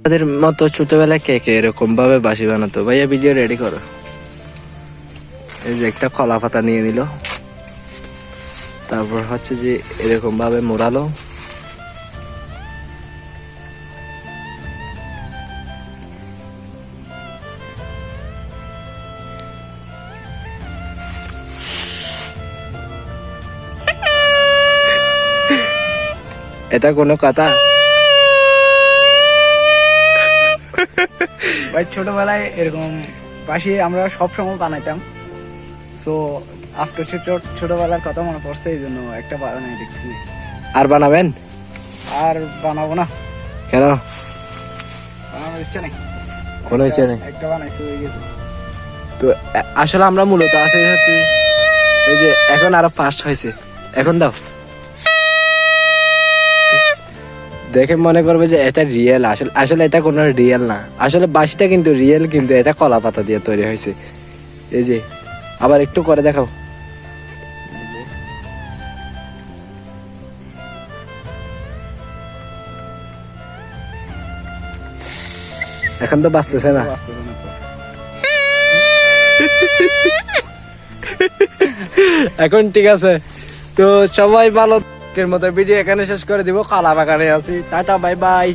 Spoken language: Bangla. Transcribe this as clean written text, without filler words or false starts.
তাদের মতো ছোটবেলায় কে কে এরকম ভাবে বাঁশি বানাতো? ভাইয়া ভিডিও রেডি করো। এই যে একটা কলা পাতা নিয়ে নিল, তারপর হচ্ছে যে এরকম ভাবে মোড়ালো, এটা কোনো কথা? ভাই ছোটবেলায় এরকম বাঁশি আমরা সব সময় বানাইতাম। সো আজকে ছোটবেলার কথা মনে পড়ছে, এই জন্য একটা বানাই দেখছি। আর বানাবেন? আর বানাবো না। কেন? বানানোর ইচ্ছা নেই। কোনো ইচ্ছা নেই? একটা বানাইছি, হয়ে গেছে। তো আসলে আমরা মূলত আছে হচ্ছে এই যে এখন আরো ফাস্ট হয়েছে, এখন দাও দেখে মনে করবে যে এটা রিয়েল। আসলে এটা কোনো রিয়েল না। আসলে বাঁশিটা কিন্তু রিয়েল, কিন্তু এটা কলা পাতা দিয়ে তৈরি হয়েছে। এই যে আবার একটু করে দেখাও। এখন তো বাঁচতেছে না। বাস্তবে না তো। এখন ঠিক আছে, তো সবাই ভালো। এর মতো ভিডিও এখানে শেষ করে দিব। কালা বাগানে আছি, টাটা, বাই বাই।